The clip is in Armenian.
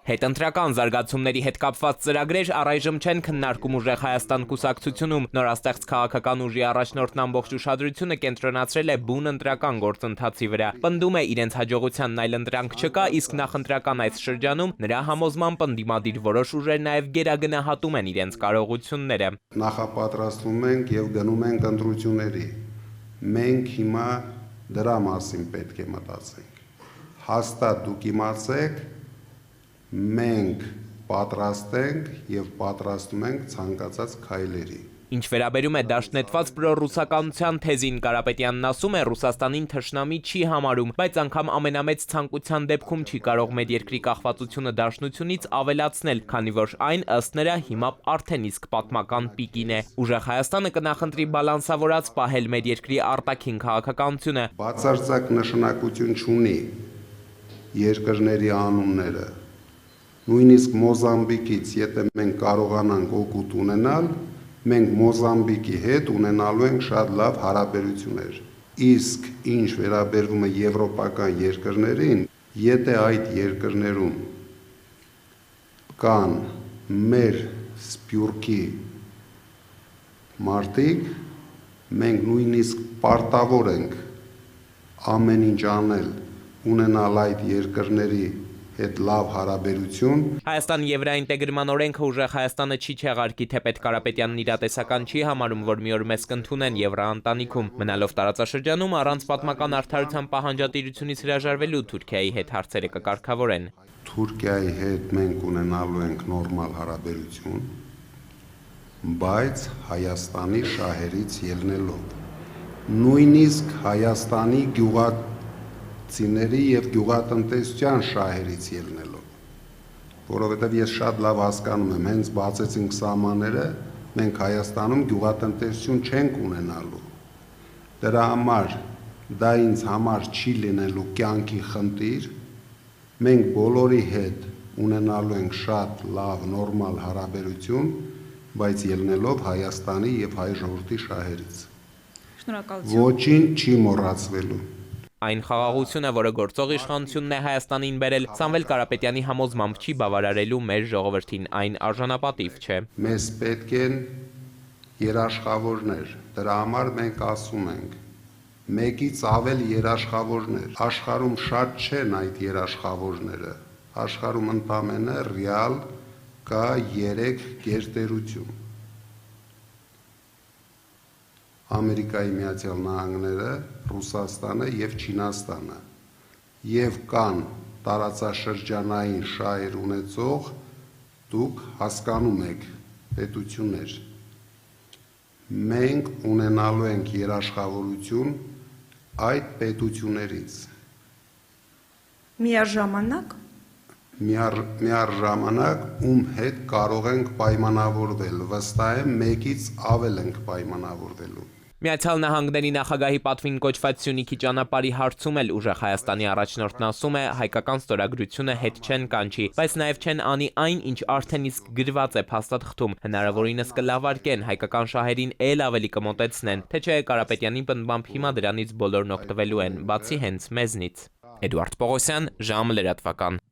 Հետընտրական զարգացումների հետ կապված ծրագրեր առայժմ չեն քննարկում Ուժեղ Հայաստան կուսակցությունում։ Նորաստեղծ քաղաքական ուժի առաջնորդն ամբողջ ուշադրությունը կենտրոնացրել է բուն ընտրական գործընթացի վրա։ Պնդում է իրենց հաջողությանն այլընտրանք չկա, իսկ նախընտրական այս շրջանում նրա համոզմամբ ընդդիմադիր որոշ ուժեր նաև գերագնահատում են իրենց կարողությունները։ Նախապատրաստվում ենք եւ գնում ենք ընտրությունների։ Մենք հիմա դրա մասին պետք է մտածենք։ Հաստատ դուք իմացեք, մենք պատրաստ ենք եւ պատրաստում ենք ցանկացած քայլերի։ Ինչ վերաբերում է դաշնետված պրոռուսականության թեզին, Կարապետյանն ասում է, Ռուսաստանին թշնամի չի համարում, բայց անգամ ամենամեծ ցանկության դեպքում չի կարող մեր երկրի կախվածությունը դաշնությունից ավելացնել, քանի որ այն ըստ նրա հիմա արդեն իսկ պատմական պիկին է։ Ուժեղ Հայաստանը կնախընտրի բալանսավորած պահել մեր երկրի արտաքին քաղաքականությունը։ Բացարձակ նշանակություն չունի երկրների անունները։ Նույնիսկ Մոզամբիկից, եթե մենք կարողանանք օգուտ ունենալ, մենք Մոզամբիկի հետ ունենալու ենք շատ լավ հարաբերություններ։ Իսկ ինչ վերաբերվում է եվրոպական երկրներին, եթե այդ երկրներում կան մեր սփյուռքի մարդիկ, մենք նույնիսկ պարտավոր ենք ամեն ինչ անել, ունենալ այդ երկրների հետ լավ հարաբերություն։ Հայաստան եվրաինտեգրման օրենքը Ուժեղ Հայաստանը չի չեղարկի, թեպետ Կարապետյանն իրատեսական չի համարում, որ մի օր մեզ կընդունեն եվրաընտանիքում։ Մնալով տարածաշրջանում առանց պատմական արդարության պահանջատիրությունից հրաժարվելու Թուրքիայի հետ հարցերը կկարգավորեն։ Թուրքիայի հետ մենք ունենալու ենք նորմալ հարաբերություն, բայց Հայաստանի շահերից ելնելով։ Նույնիսկ Հայաստանի գյուղացիների եւ գյուղատնտեսության շահերից ելնելով, որովհետեւ ես շատ լավ հասկանում եմ, հենց բացեցինք սահմանները, մենք Հայաստանում գյուղատնտեսություն չենք ունենալու։ Դրա համար դա ինձ համար չի լինելու կյանքի խնդիր, մենք բոլորի հետ ունենալու ենք շատ լավ նորմալ հարաբերություն, բայց ելնելով Հայաստանի եւ հայ ժողովրդի շահերից։ Շնորհակալություն։ Ոչինչ չի մոռացվելու։ Այն խաղաղությունը, որը գործող իշխանությունն է Հայաստանին բերել, Սամվել Կարապետյանի համոզմամբ չի բավարարելու մեր ժողովրդին, այն արժանապատիվ չէ։ Մեզ պետք են երաշխավորներ, դրա համար մենք ասում ենք, մեկից ավել երաշխավորներ, աշխարհում շատ չեն այդ երաշխավորները, աշխարհում ընդամենը ռեալ կա 3 գերտերություն, Ամերիկայի Միացյալ Նահանգները, Ռուսաստանը եւ Չինաստանը, եւ կան տարածաշրջանային շահեր ունեցող, դուք հասկանում եք, պետություններ։ Մենք ունենալու ենք երաշխավորություն այդ պետություններից։ Միառժամանակ ում հետ կարող ենք պայմանավորվել, վստահ եմ մեկից ավել ենք պայմանավորվելու։ Միացյալ Նահանգների նախագահի պատվին կոչված Սյունիքի ճանապարհի հարցում էլ Ուժեղ Հայաստանի առաջնորդն ասում է, հայկական ստորագրությունը հետ չեն կանչի, բայց նաև չեն անի այն, ինչ արդեն իսկ գրված է փաստաթղթում, հնարավորինս կլավարկեն, հայկական շահերին ել ավելի կմոտեցնեն, թե չէ Կարապետյանի պնդմամբ հիմա դրանից բոլորն օգտվելու են, բացի հենց մեզնից։ Էդուարդ Պողոսյան, ժամը լրատվական։